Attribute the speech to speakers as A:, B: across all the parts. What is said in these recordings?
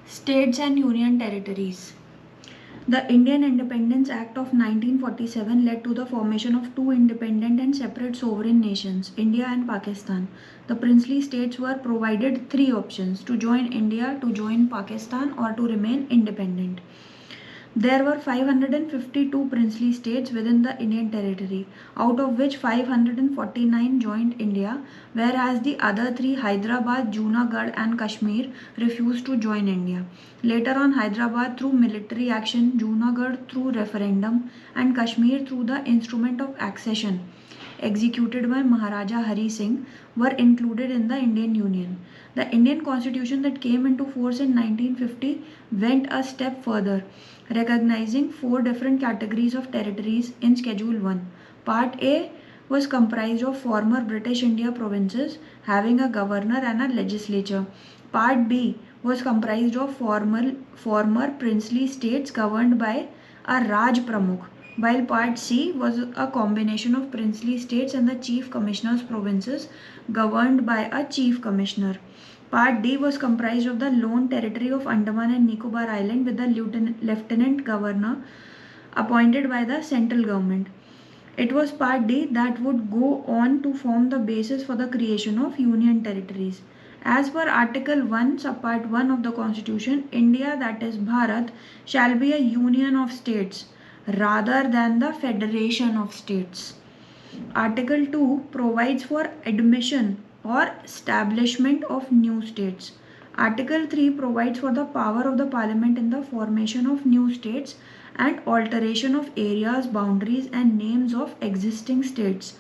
A: States and Union Territories. The Indian Independence Act of 1947 led to the formation of two independent and separate sovereign nations, India and Pakistan. The princely states were provided three options: to join India, to join Pakistan, or to remain independent. There were 552 princely states within the Indian territory, out of which 549 joined India, whereas the other three, Hyderabad, Junagadh, and Kashmir, refused to join India. Later on, Hyderabad through military action, Junagadh through referendum, and Kashmir through the instrument of accession executed by Maharaja Hari Singh were included in the Indian Union. The Indian Constitution that came into force in 1950 went a step further, recognizing four different categories of territories in Schedule 1. Part A was comprised of former British India provinces having a governor and a legislature. Part B was comprised of former princely states governed by a Raj Pramukh, while Part C was a combination of princely states and the chief commissioners provinces governed by a chief commissioner. Part D was comprised of the lone territory of Andaman and Nicobar Island with the lieutenant governor appointed by the central government. It was Part D that would go on to form the basis for the creation of union territories. As per Article 1, Subpart 1 of the Constitution, India, that is Bharat, shall be a union of states rather than the federation of states. Article 2 provides for admission or establishment of new states. Article 3 provides for the power of the parliament in the formation of new states and alteration of areas, boundaries, and names of existing states.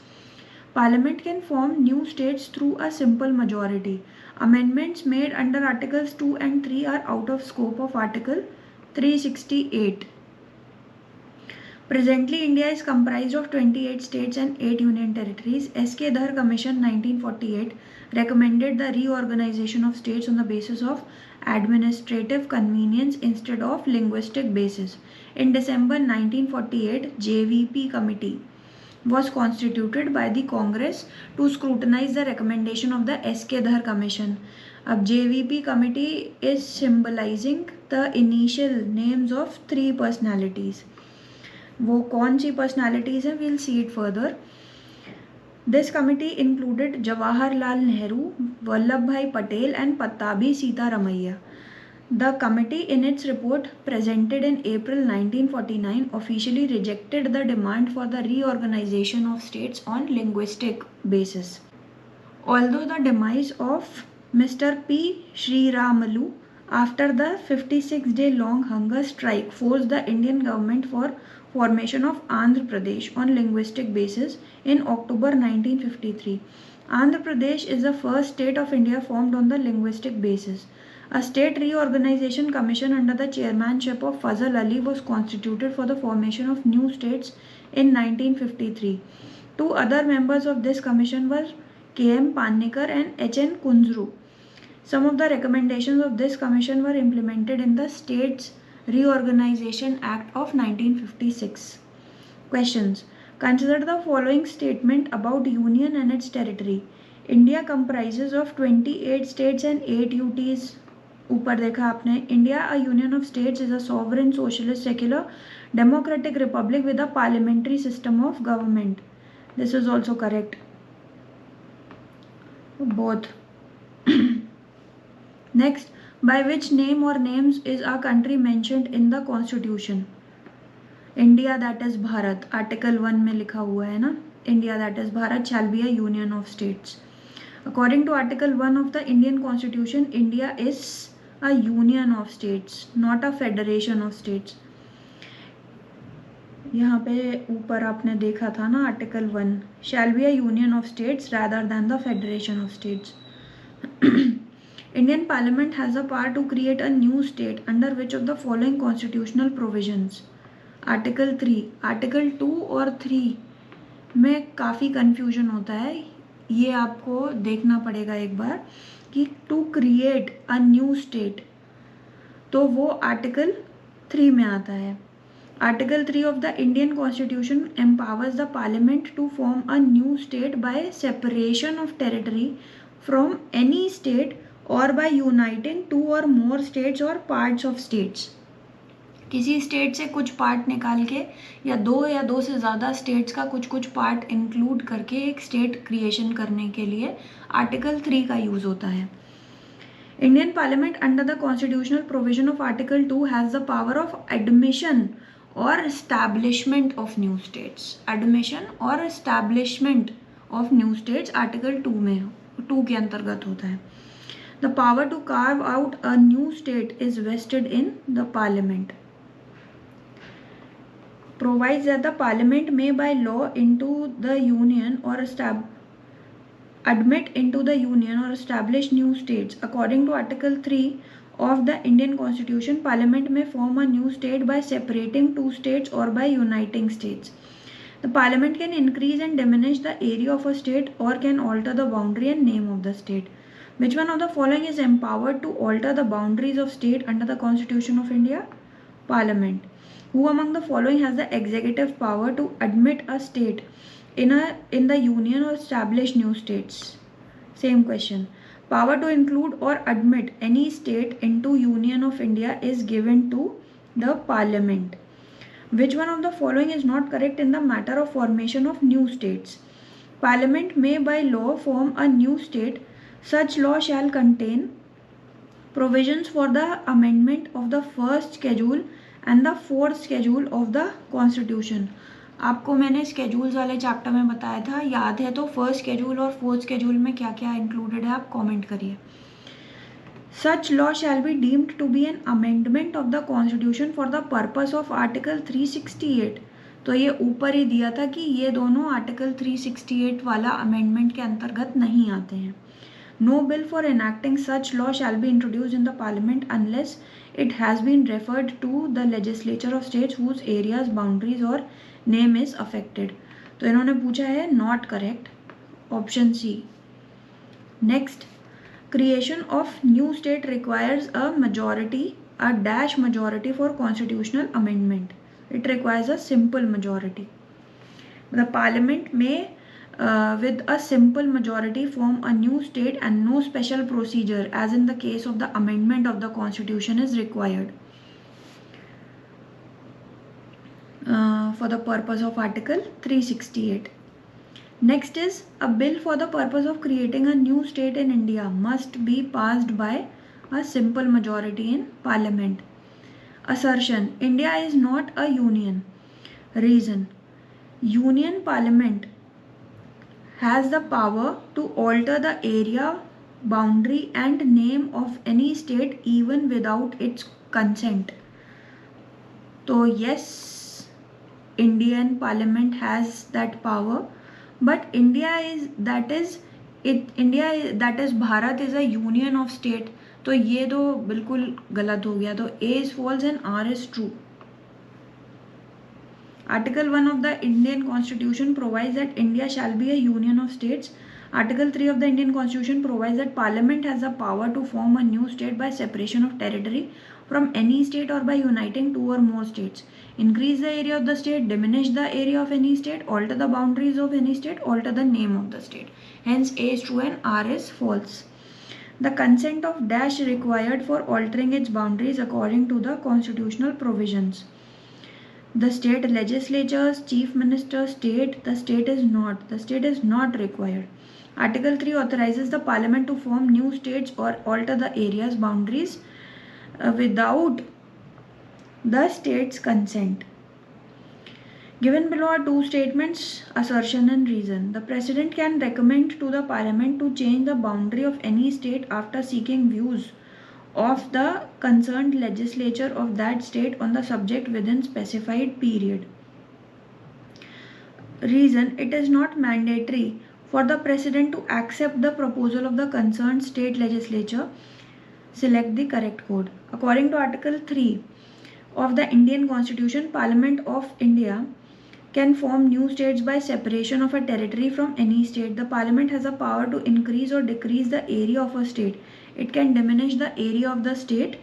A: Parliament can form new states through a simple majority. Amendments made under Articles 2 and 3 are out of scope of Article 368. Presently, India is comprised of 28 states and 8 union territories. S.K. Dhar Commission 1948 recommended the reorganization of states on the basis of administrative convenience instead of linguistic basis. In December 1948, JVP Committee was constituted by the Congress to scrutinize the recommendation of the S.K. Dhar Commission. Ab JVP Committee is symbolizing the initial names of three personalities. वो कौन सी personalities हैं, we'll see it further. This committee included Jawaharlal Nehru, Vallabhbhai Patel, and Pattabhi Sitaramaiah. The committee, in its report presented in April 1949, officially rejected the demand for the reorganization of states on linguistic basis. Although the demise of Mr. P. Sriramalu after the 56-day long hunger strike forced the Indian government for formation of Andhra Pradesh on linguistic basis in October 1953. Andhra Pradesh is the first state of India formed on the linguistic basis. A state reorganization commission under the chairmanship of Fazal Ali was constituted for the formation of new states in 1953. Two other members of this commission were K.M. Panikkar and H.N. Kunzru. Some of the recommendations of this commission were implemented in the States Reorganization Act of 1956. Questions. Consider the following statement about Union and its territory. India comprises of 28 states and 8 UTs. ऊपर देखा आपने. India, a union of states, is a sovereign, socialist, secular, democratic republic with a parliamentary system of government. This is also correct. Both. Next, by which name or names is our country mentioned in the constitution? India, that is Bharat. Article 1 में लिखा हुआ है ना. India, that is Bharat, shall be a union of states. According to Article 1 of the Indian Constitution, India is a union of states, not a federation of states. यहाँ पे ऊपर आपने देखा था ना, Article 1 shall be a union of states rather than the federation of states. Indian Parliament has the power to create a new state under which of the following constitutional provisions? Article 3. Article 2 और 3 में काफ़ी confusion होता है. ये आपको देखना पड़ेगा एक बार कि to create a new state तो वो Article 3 में आता है. Article 3 of the Indian Constitution empowers the Parliament to form a new state by separation of territory from any state or by uniting two or more states or parts of states. किसी state से कुछ part निकाल के या दो से ज़्यादा states का कुछ पार्ट इंक्लूड करके एक स्टेट क्रिएशन करने के लिए आर्टिकल 3 का यूज़ होता है. Indian Parliament under the constitutional provision of Article 2 has the power of admission or establishment of new states. Admission और establishment of new states Article 2 के अंतर्गत होता है. The power to carve out a new state is vested in the Parliament. Provides that the Parliament may by law into the Union or admit into the Union or establish new states. According to Article 3 of the Indian Constitution, Parliament may form a new state by separating two states or by uniting states. The Parliament can increase and diminish the area of a state or can alter the boundary and name of the state. Which one of the following is empowered to alter the boundaries of state under the Constitution of India? Parliament. Who among the following has the executive power to admit a state in the union or establish new states? Same question. Power to include or admit any state into Union of India is given to the Parliament. Which one of the following is not correct in the matter of formation of new states? Parliament may by law form a new state. Such law shall contain provisions for the amendment of the first schedule and the fourth schedule of the Constitution. आपको मैंने schedules वाले chapter में बताया था, याद है तो first schedule और फोर्थ स्केड्यूल में क्या क्या इंक्लूडेड है आप कमेंट करिए. Such law shall be deemed to be an amendment of the Constitution for the purpose of Article 368. तो ये ऊपर ही दिया था कि ये दोनों आर्टिकल 368 वाला अमेंडमेंट के अंतर्गत नहीं आते हैं. No bill for enacting such law shall be introduced in the Parliament unless it has been referred to the legislature of states whose areas, boundaries or name is affected. तो इन्होंने पूछा है not correct, option C. Next, creation of new state requires a majority, a dash majority for constitutional amendment. It requires a simple majority. The Parliament may with a simple majority form a new state and no special procedure as in the case of the amendment of the Constitution is required for the purpose of Article 368. Next is a bill for the purpose of creating a new state in India must be passed by a simple majority in Parliament. Assertion: India is not a union. Reason: Union Parliament has the power to alter the area, boundary and name of any state even without its consent. So yes, Indian Parliament has that power, but India is that is Bharat is a union of state. तो ये तो बिल्कुल गलत हो गया. तो A is false and R is true. Article 1 of the Indian Constitution provides that India shall be a union of states. Article 3 of the Indian Constitution provides that Parliament has the power to form a new state by separation of territory from any state or by uniting two or more states. Increase the area of the state, diminish the area of any state, alter the boundaries of any state, alter the name of the state. Hence A is true and R is false. The consent of dash required for altering its boundaries according to the constitutional provisions. The state legislatures, chief minister, state, the state is not required. Article 3 authorizes the Parliament to form new states or alter the area's boundaries without the state's consent. Given below are two statements, assertion and reason. The President can recommend to the Parliament to change the boundary of any state after seeking views of the concerned legislature of that state on the subject within specified period. Reason: it is not mandatory for the President to accept the proposal of the concerned state legislature. Select the correct code. According to Article 3 of the Indian Constitution, Parliament of India can form new states by separation of a territory from any state. The Parliament has a power to increase or decrease the area of a state. It can diminish the area of the state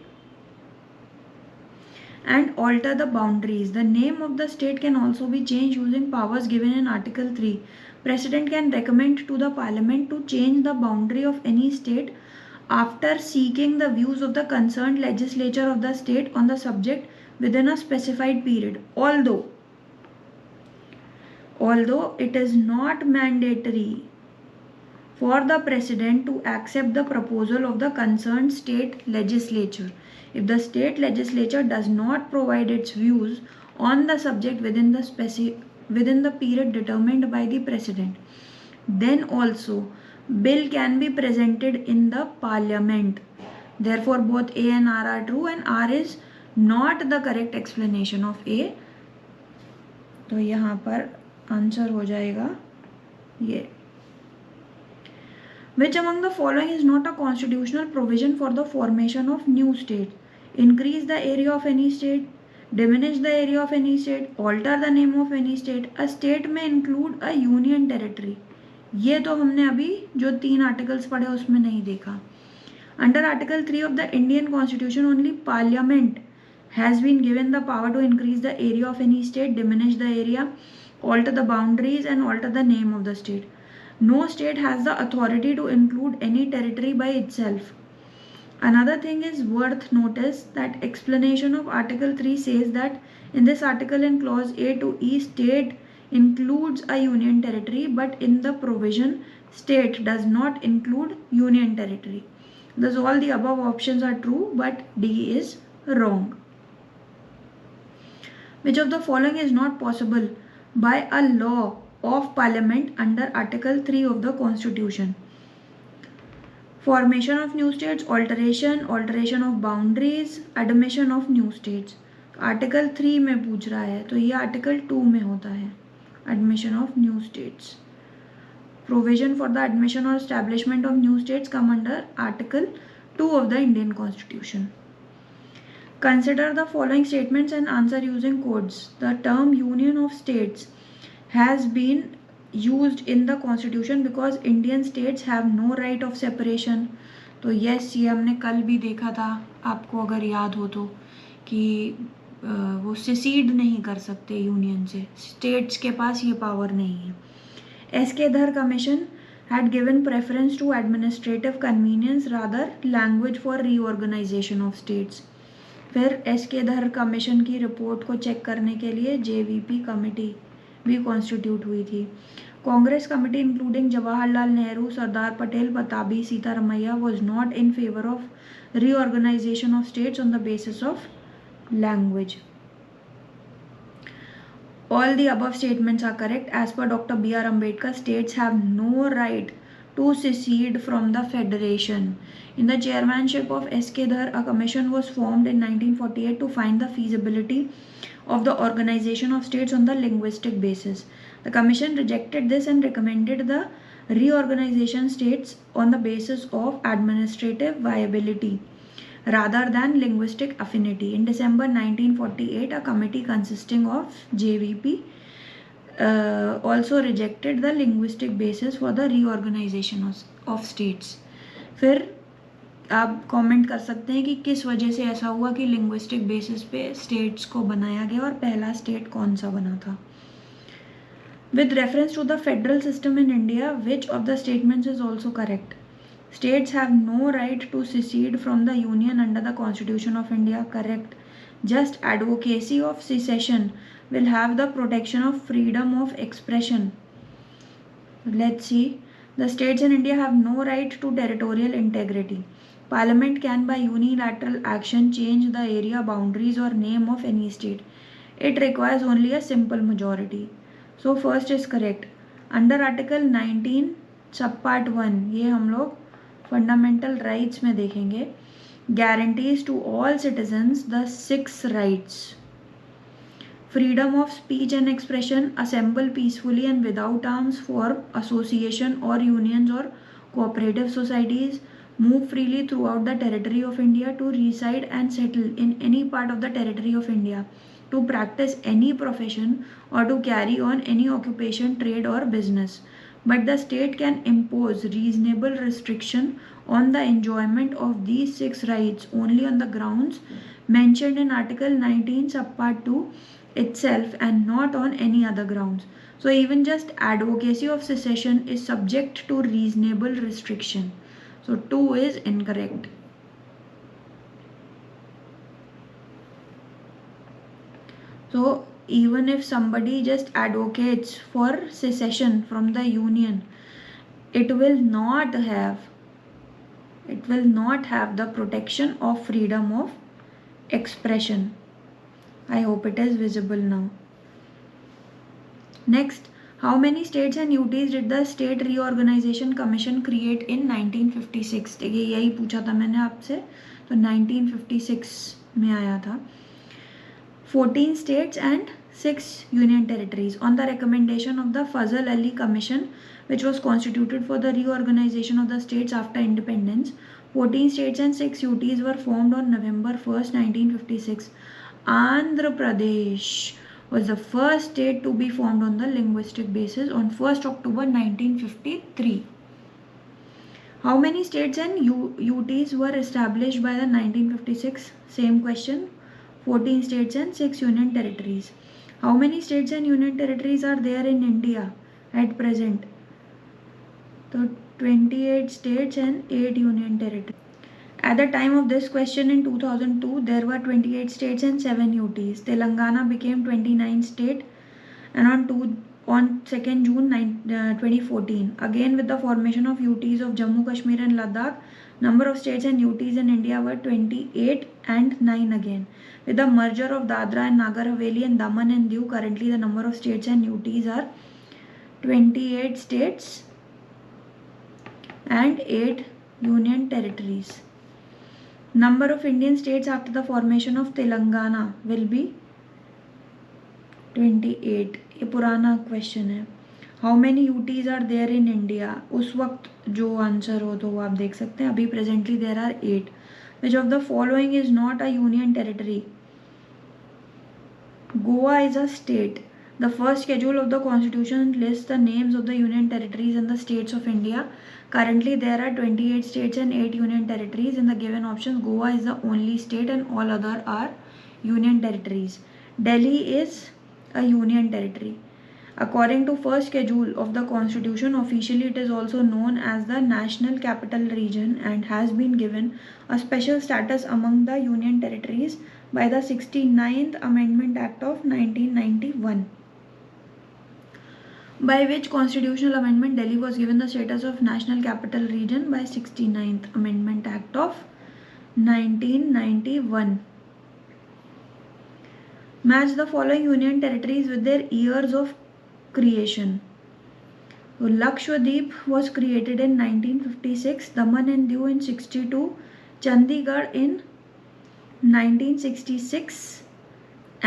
A: and alter the boundaries. The name of the state can also be changed using powers given in Article 3. President can recommend to the Parliament to change the boundary of any state after seeking the views of the concerned legislature of the state on the subject within a specified period. Although it is not mandatory for the president to accept the proposal of the concerned state legislature, if the state legislature does not provide its views on the subject within the period determined by the president, then also bill can be presented in the parliament. Therefore both A and R are true, and R is not the correct explanation of A. तो यहाँ पर answer हो जाएगा ये. Which among the following is not a constitutional provision for the formation of new state? Increase the area of any state, diminish the area of any state, alter the name of any state. A state may include a union territory. ये तो हमने अभी जो 3 articles पढ़े उसमें नहीं देखा. Under Article 3 of the Indian Constitution, only Parliament has been given the power to increase the area of any state, diminish the area, alter the boundaries and alter the name of the state. No state has the authority to include any territory by itself. Another thing is worth notice that explanation of Article 3 says that in this article in clause A to E, state includes a union territory, but in the provision state does not include union territory. Thus all the above options are true, but D is wrong. Which of the following is not possible by a law of parliament under Article 3 of the Constitution? Formation of new states, alteration of boundaries, admission of new states. Article 3 में पूछ रहा है तो ये Article 2 में होता है. Admission of new states. Provision for the admission or establishment of new states come under Article 2 of the Indian Constitution. Consider the following statements and answer using codes. The term Union of States has been used in the Constitution because Indian states have no right of separation. तो yes, ये हमने कल भी देखा था, आपको अगर याद हो तो, कि वो secede नहीं कर सकते यूनियन से. स्टेट्स के पास ये पावर नहीं है. S.K. Dhar Commission had given preference to administrative convenience rather language for reorganization of states. फिर S.K. Dhar Commission की रिपोर्ट को चेक करने के लिए JVP कमेटी भी कॉन्स्टिट्यूट हुई थी. Congress committee including Jawaharlal Nehru, Sardar Patel, Pattabhi, Sitaramayya was not in favor of reorganization of states on the basis of language. All the above statements are correct. As per Dr. B.R. Ambedkar, states have no right to secede from the federation. In the chairmanship of S.K. Dhar, a commission was formed in 1948 to find the feasibility of the organization of states on the linguistic basis. The commission rejected this and recommended the reorganization states on the basis of administrative viability rather than linguistic affinity. In December 1948, a committee consisting of JVP also rejected the linguistic basis for the reorganization of states. फिर आप comment कर सकते हैं कि किस वजह से ऐसा हुआ कि लिंग्विस्टिक बेसिस पे स्टेट्स को बनाया गया और पहला स्टेट कौन सा बना था. With reference to the federal system in India, which of the statements is also correct? States have no right to secede from the union under the Constitution of India. Correct. Just advocacy of secession will have the protection of freedom of expression. Let's see. The states in India have no right to territorial integrity. Parliament can by unilateral action change the area boundaries or name of any state. It requires only a simple majority. So first is correct. Under Article 19 Subpart 1, ये हम लोग fundamental rights में देखेंगे. Guarantees to all citizens the 6 rights. Freedom of speech and expression, assemble peacefully and without arms, form association or unions or cooperative societies, move freely throughout the territory of India, to reside and settle in any part of the territory of India, to practice any profession or to carry on any occupation, trade or business. But the state can impose reasonable restriction on the enjoyment of these 6 rights only on the grounds mentioned in Article 19 Subpart 2 itself and not on any other grounds. So even just advocacy of secession is subject to reasonable restriction. So 2 is incorrect. So even if somebody just advocates for secession from the union, it will not have the protection of freedom of expression. I hope it is visible now. Next, how many states and UTs did the State Reorganization Commission create in 1956? देखिए यही पूछा था मैंने आपसे, तो 1956 में आया था. 14 states and 6 union territories on the recommendation of the Fazal Ali Commission, which was constituted for the reorganization of the states after independence. 14 states and 6 UTs were formed on November 1st, 1956. Andhra Pradesh was the first state to be formed on the linguistic basis on 1st October 1953. How many states and UTs were established by the 1956? Same question. 14 states and 6 union territories. How many states and union territories are there in India at present? So 28 states and 8 union territories. At the time of this question in 2002, there were 28 states and 7 UTs. Telangana became 29th state, and on 2nd June 2014, again with the formation of UTs of Jammu, Kashmir and Ladakh, number of states and UTs in India were 28 and 9 again. With the merger of Dadra and Nagar Haveli and Daman and Diu, currently the number of states and UTs are 28 states and 8 union territories. Number of Indian states after the formation of Telangana will be 28. ये पुराना question है. How many UTs are there in India? उस वक्त जो answer हो तो वो आप देख सकते हैं. अभी presently there are 8. Which of the following is not a union territory? Goa is a state. The first schedule of the constitution lists the names of the union territories and the states of India. Currently there are 28 states and 8 union territories. In the given options, Goa is the only state and all other are union territories. Delhi is a union territory. According to first schedule of the constitution, officially it is also known as the National Capital Region and has been given a special status among the union territories by the 69th Amendment Act of 1991. By which constitutional amendment Delhi was given the status of National Capital Region? By 69th Amendment Act of 1991. Match the following union territories with their years of creation. So, Lakshadweep was created in 1956, Daman and Diu in 62, Chandigarh in 1966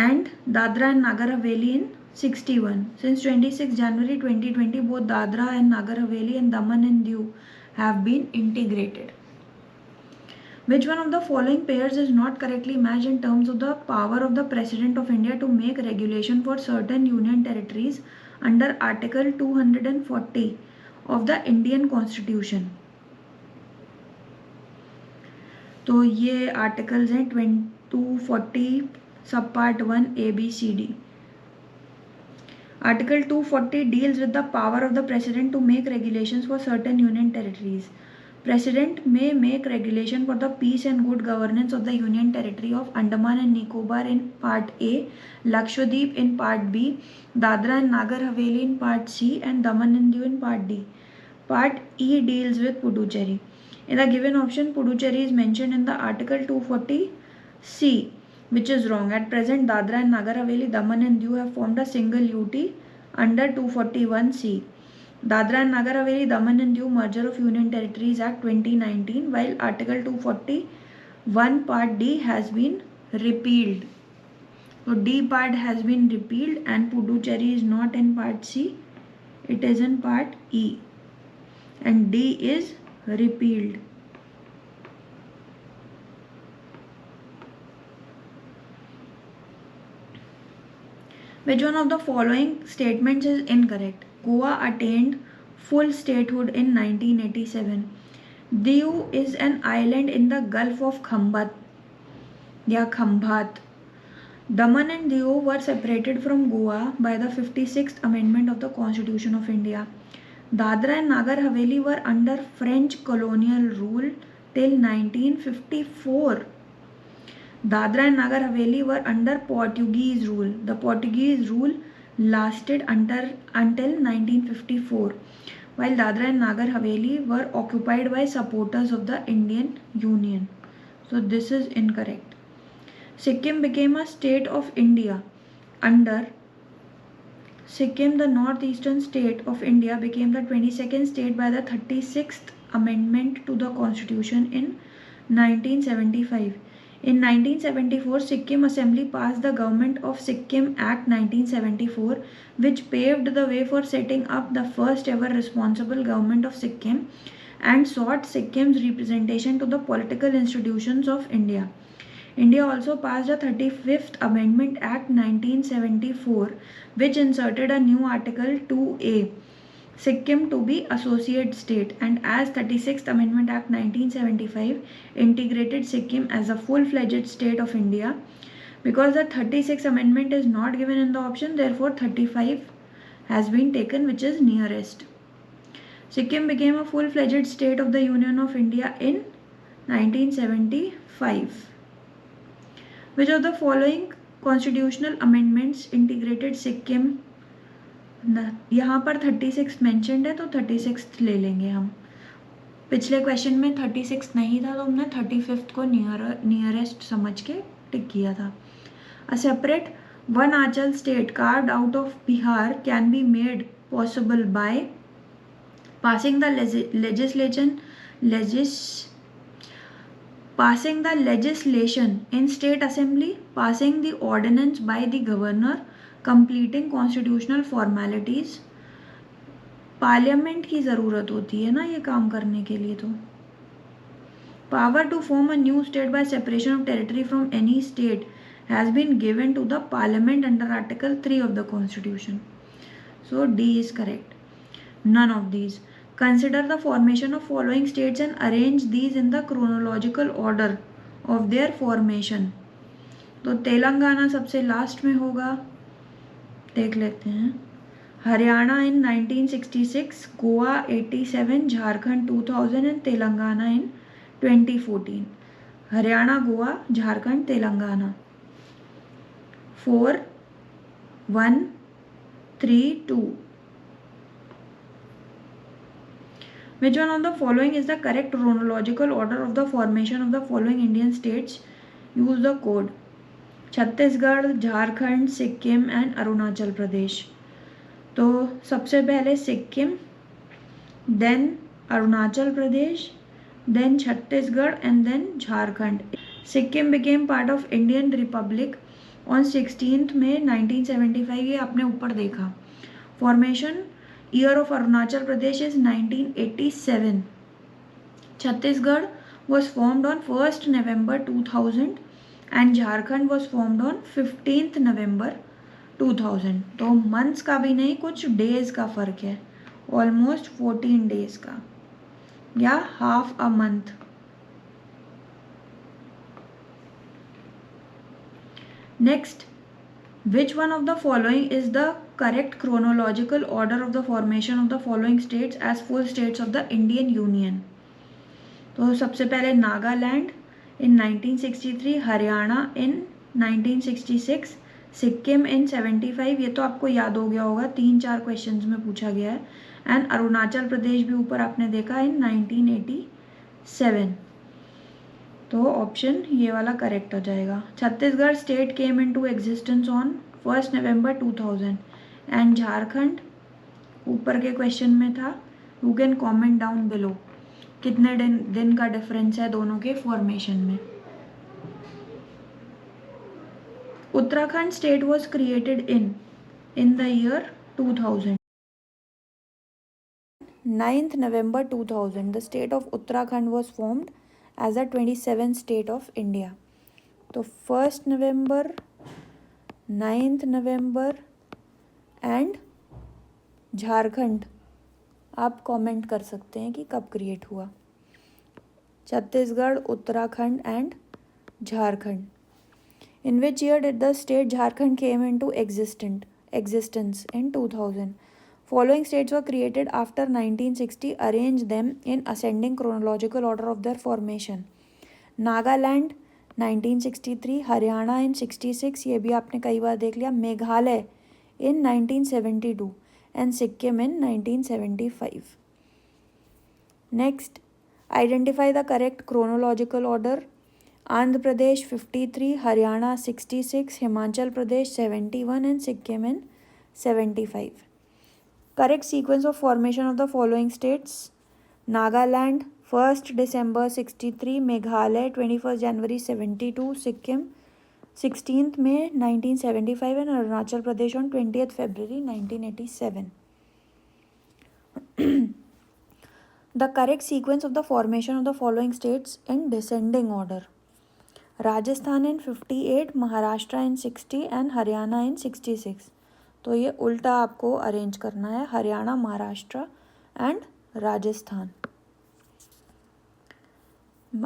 A: and Dadra and Nagar Haveli in 61. Since 26 January 2020, both Dadra and Nagar Haveli and Daman and Diu have been integrated. Which one of the following pairs is not correctly matched in terms of the power of the President of India to make regulation for certain union territories under Article 240 of the Indian Constitution? तो ये articles हैं 240 सब part 1 ABCD. Article 240 deals with the power of the President to make regulations for certain union territories. President may make regulation for the peace and good governance of the Union Territory of Andaman and Nicobar in Part A, Lakshadweep in Part B, Dadra and Nagar Haveli in Part C, and Daman and Diu in Part D. Part E deals with Puducherry. In the given option, Puducherry is mentioned in the Article 240C, which is wrong. At present, Dadra and Nagar Haveli, Daman and Diu have formed a single UT under 241C. Dadra and Nagar Haveli, Daman and Diu Merger of Union Territories Act 2019, while Article 241 Part D has been repealed. So D part has been repealed and Puducherry is not in Part C, it is in Part E and D is repealed. Which one of the following statements is incorrect? Goa attained full statehood in 1987. Diu is an island in the Gulf of Khambat या Khambat. Daman and Diu were separated from Goa by the 56th Amendment of the Constitution of India. Dadra and Nagar Haveli were under French colonial rule till 1954. Dadra and Nagar Haveli were under Portuguese rule. The Portuguese rule lasted until 1954, while Dadra and Nagar Haveli were occupied by supporters of the Indian Union. So this is incorrect. Sikkim became a state of India under Sikkim, the northeastern state of India, became the 22nd state by the 36th Amendment to the Constitution in 1975. In 1974, Sikkim Assembly passed the Government of Sikkim Act 1974, which paved the way for setting up the first ever responsible government of Sikkim and sought Sikkim's representation to the political institutions of India. India also passed the 35th Amendment Act 1974, which inserted a new Article 2A, Sikkim to be associate state, and as 36th Amendment Act 1975 integrated Sikkim as a full-fledged state of India. Because the 36th Amendment is not given in the option, therefore 35 has been taken, which is nearest. Sikkim became a full-fledged state of the Union of India in 1975. Which of the following constitutional amendments integrated Sikkim? यहाँ पर 36 mentioned है तो 36 ले लेंगे हम. पिछले question में 36 नहीं था तो हमने 35th को नियरेस्ट समझ के टिक किया था. A separate one Achal state carved out of Bihar can be made possible by passing the legislation in state assembly, passing the ordinance by the governor, completing constitutional formalities. Parliament की ज़रूरत होती है ना ये काम करने के लिए. तो power to form a new state by separation of territory from any state has been given to the parliament under Article 3 of the Constitution. So D is correct. None of these. Consider the formation of following states and arrange these in the chronological order of their formation. तो तेलंगाना सबसे last में होगा, देख लेते हैं. Haryana in 1966, Goa 87, Jharkhand 2000 and Telangana in 2014. Haryana, Goa, Jharkhand, Telangana. 4, 1, 3, 2. Which one of the following is the correct chronological order of the formation of the following Indian states? Use the code. Chhattisgarh, Jharkhand, Sikkim and Arunachal Pradesh. तो सबसे पहले Sikkim, then Arunachal Pradesh, then Chhattisgarh and then Jharkhand. Sikkim became part of Indian Republic on 16th May 1975. ये आपने ऊपर देखा. Formation year of Arunachal Pradesh is 1987. Chhattisgarh was formed on 1st November 2000 and Jharkhand was formed on 15th November 2000. तो months का भी नहीं, कुछ days का फ़र्क है, ऑलमोस्ट 14 डेज का या half a month. Next, which one of the following is the correct chronological order of the formation of the following states as full states of the Indian Union? तो सबसे पहले Nagaland in 1963, Haryana in 1966, Sikkim in 75. ये तो आपको याद हो गया होगा, 3-4 क्वेश्चंस में पूछा गया है. एंड अरुणाचल प्रदेश भी ऊपर आपने देखा in 1987. तो ऑप्शन ये वाला करेक्ट हो जाएगा. Chhattisgarh state came into existence on 1st November 2000 and Jharkhand ऊपर के क्वेश्चन में था. You can comment down below कितने दिन का डिफरेंस है दोनों के फॉर्मेशन में. Uttarakhand state was created in the year 2000. 9th November 2000 the state of Uttarakhand was formed as the 27th state of India. तो 1st November, 9th November and Jharkhand आप comment कर सकते हैं कि कब क्रिएट हुआ. Chhattisgarh, Uttarakhand and Jharkhand. In which year did the state Jharkhand came into existence in 2000? Following states were created after 1960. Arrange them in ascending chronological order of their formation. Nagaland 1963, Haryana in 66, ये भी आपने कई बार देख लिया. Meghalaya in 1972 and Sikkim in 1975. Next, identify the correct chronological order. Andhra Pradesh 53, Haryana 66, Himachal Pradesh 71 and Sikkim in 75. Correct sequence of formation of the following states: Nagaland 1st December 63, Meghalaya 21st January 72, Sikkim 16th May 1975 and Arunachal Pradesh on 20th February 1987. The correct sequence of the formation of the following states in descending order: Rajasthan in 58, Maharashtra in 60 and Haryana in 66. तो ये उल्टा आपको arrange करना है, Haryana, Maharashtra and Rajasthan.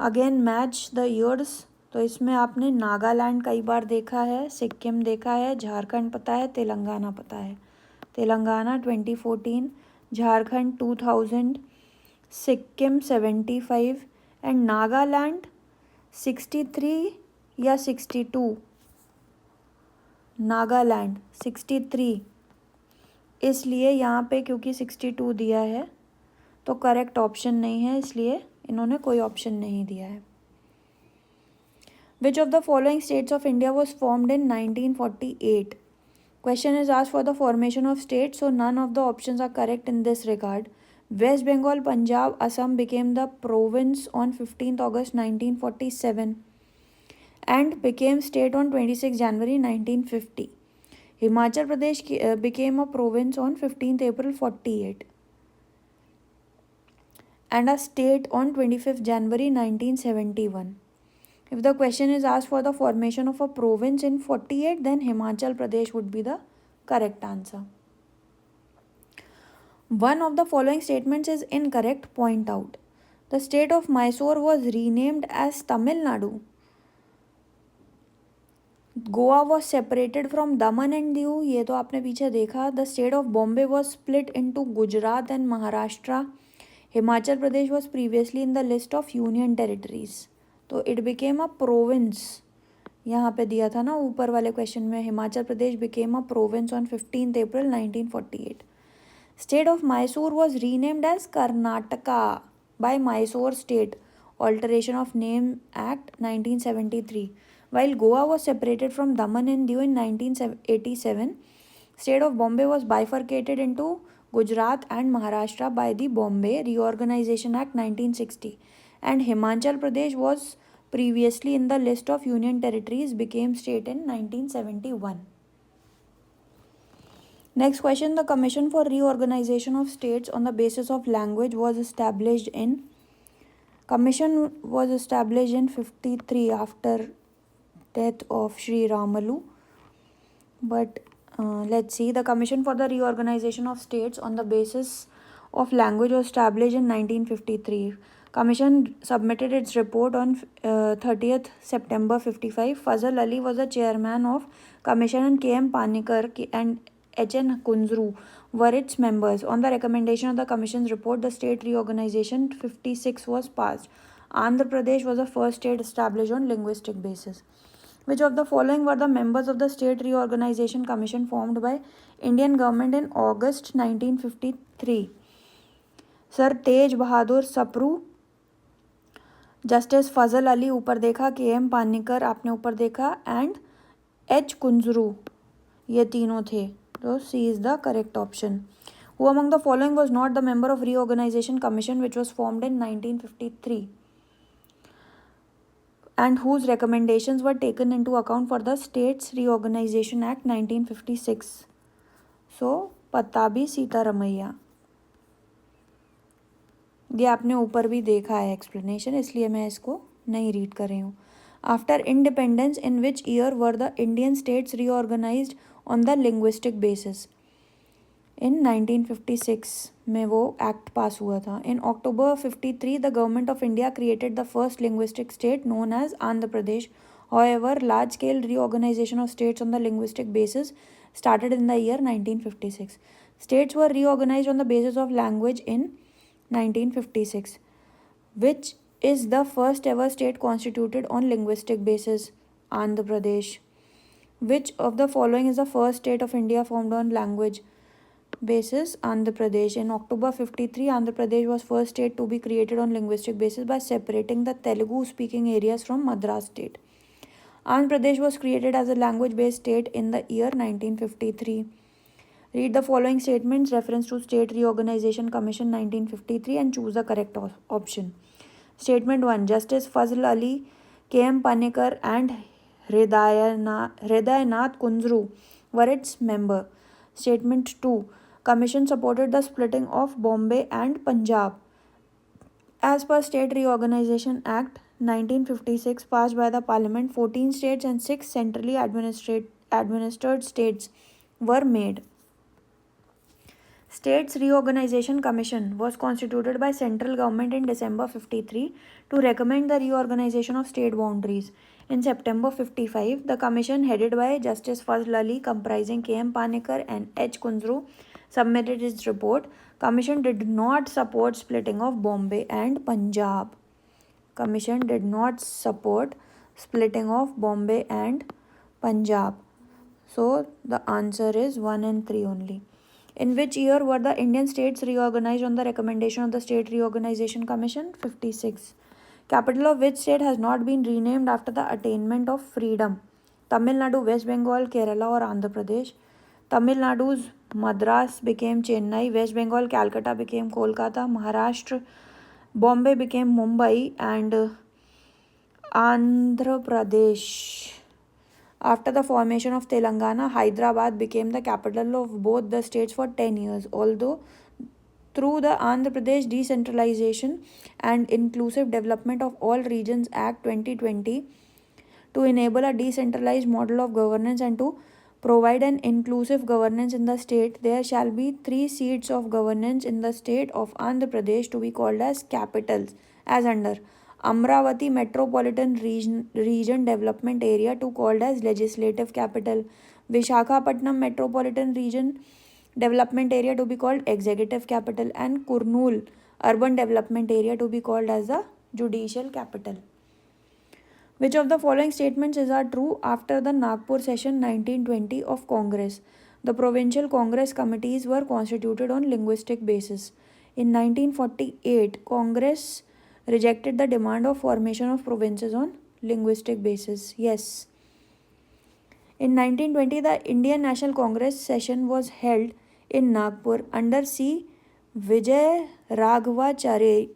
A: Again match the years. तो इसमें आपने नागालैंड कई बार देखा है, सिक्किम देखा है, झारखंड पता है, तेलंगाना पता है. तेलंगाना 2014, झारखंड 2000, सिक्किम 75 एंड नागालैंड 63 या 62. नागालैंड 63, इसलिए यहाँ पे क्योंकि 62 दिया है तो करेक्ट ऑप्शन नहीं है, इसलिए इन्होंने कोई ऑप्शन नहीं दिया है. Which of the following states of India was formed in 1948? Question is asked for the formation of states, so none of the options are correct in this regard. West Bengal, Punjab, Assam became the province on 15th August 1947 and became state on 26 January 1950. Himachal Pradesh became a province on 15th April 48 and a state on 25th January 1971. If the question is asked for the formation of a province in 48, then Himachal Pradesh would be the correct answer. One of the following statements is incorrect. Point out. The state of Mysore was renamed as Tamil Nadu. Goa was separated from Daman and Diu, ये तो आपने पीछे देखा. The state of Bombay was split into Gujarat and Maharashtra. Himachal Pradesh was previously in the list of union territories, तो it became a province. यहाँ पे दिया था ना ऊपर वाले क्वेश्चन में, Himachal Pradesh became a province on 15th April 1948. State of Mysore was renamed as Karnataka by Mysore state alteration of name act 1973. While Goa was separated from Daman and Diu in 1987, state of Bombay was bifurcated into Gujarat and Maharashtra by the Bombay Reorganization Act 1960, and Himachal Pradesh was previously in the list of union territories, became state in 1971. Next question, the Commission for Reorganization of States on the basis of language was established in 53 after death of Sri Ramalu. But let's see, the Commission for the Reorganization of States on the basis of language was established in 1953. Commission submitted its report on 30th September 55. Fazal Ali was the chairman of Commission and K.M. Panikkar and H.N. Kunzru were its members. On the recommendation of the Commission's report, the State Reorganization 56 was passed. Andhra Pradesh was the first state established on linguistic basis. Which of the following were the members of the State Reorganization Commission formed by Indian government in August 1953? Sir Tej Bahadur Sapru, Justice Fazal Ali ऊपर देखा, K.M. Panikkar आपने ऊपर देखा and H. Kunzru, ये तीनों थे. तो C is the correct option. Who among the following was not the member of Reorganization Commission which was formed in 1953? And whose recommendations were taken into account for the States Reorganization Act 1956? So, पत्ताबी Sitaramayya. ये आपने ऊपर भी देखा है explanation, इसलिए मैं इसको नहीं रीड कर रही हूँ. After independence in which year were the Indian states reorganised on the linguistic basis? In 1956 में वो एक्ट पास हुआ था. In October 53 the government of India created the first linguistic state known as Andhra Pradesh. However, large scale reorganization of states on the linguistic basis started in the year 1956. States were reorganized on the basis of language in 1956. Which is the first ever state constituted on linguistic basis? Andhra Pradesh. Which of the following is the first state of India formed on language basis? Andhra Pradesh. In October 53, Andhra Pradesh was first state to be created on linguistic basis by separating the Telugu speaking areas from Madras state. Andhra Pradesh was created as a language based state in the year 1953. Read the following statements reference to State Reorganization Commission 1953 and choose the correct option. Statement 1. Justice Fazl Ali, K.M. Panekar and Hridayanath Kunzru were its member. Statement 2. Commission supported the splitting of Bombay and Punjab. As per State Reorganization Act 1956 passed by the Parliament, 14 states and 6 centrally administered states were made. States Reorganization Commission was constituted by central government in December 53 to recommend the reorganization of state boundaries. In September 55, the commission headed by Justice Fazl Ali comprising K.M. Panekar and H. Kunzru submitted its report. Commission did not support splitting of Bombay and Punjab. Commission did not support splitting of Bombay and Punjab. So the answer is 1 and 3 only. In which year were the Indian states reorganized on the recommendation of the State Reorganization Commission? 56. Capital of which state has not been renamed after the attainment of freedom? Tamil Nadu, West Bengal, Kerala or Andhra Pradesh? Tamil Nadu's Madras became Chennai, West Bengal Calcutta became Kolkata, Maharashtra Bombay became Mumbai, and Andhra Pradesh. After the formation of Telangana, Hyderabad became the capital of both the states for 10 years. Although through the Andhra Pradesh Decentralization and Inclusive Development of All Regions Act 2020 to enable a decentralized model of governance and to provide an inclusive governance in the state, there shall be 3 seats of governance in the state of Andhra Pradesh to be called as capitals, as under Amravati Metropolitan Region Development Area to called as Legislative Capital, Vishakhapatnam Metropolitan Region Development Area to be called Executive Capital, and Kurnool Urban Development Area to be called as the Judicial Capital. Which of the following statements are true after the Nagpur session 1920 of Congress? The provincial Congress committees were constituted on linguistic basis. In 1948, Congress rejected the demand of formation of provinces on linguistic basis. Yes. In 1920, the Indian National Congress session was held in Nagpur under C. Vijay Raghava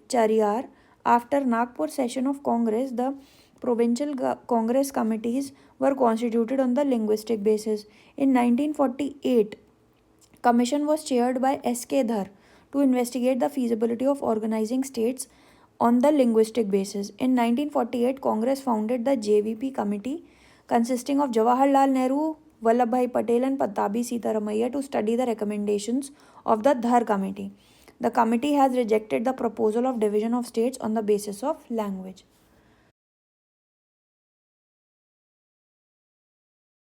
A: Chariyar. After Nagpur session of Congress, the provincial Congress committees were constituted on the linguistic basis. In 1948, commission was chaired by S.K. Dhar to investigate the feasibility of organizing states on the linguistic basis. In 1948, Congress founded the JVP committee consisting of Jawaharlal Nehru, Vallabhbhai Patel and Pattabhi Sitaramaiah to study the recommendations of the Dhar committee. The committee has rejected the proposal of division of states on the basis of language.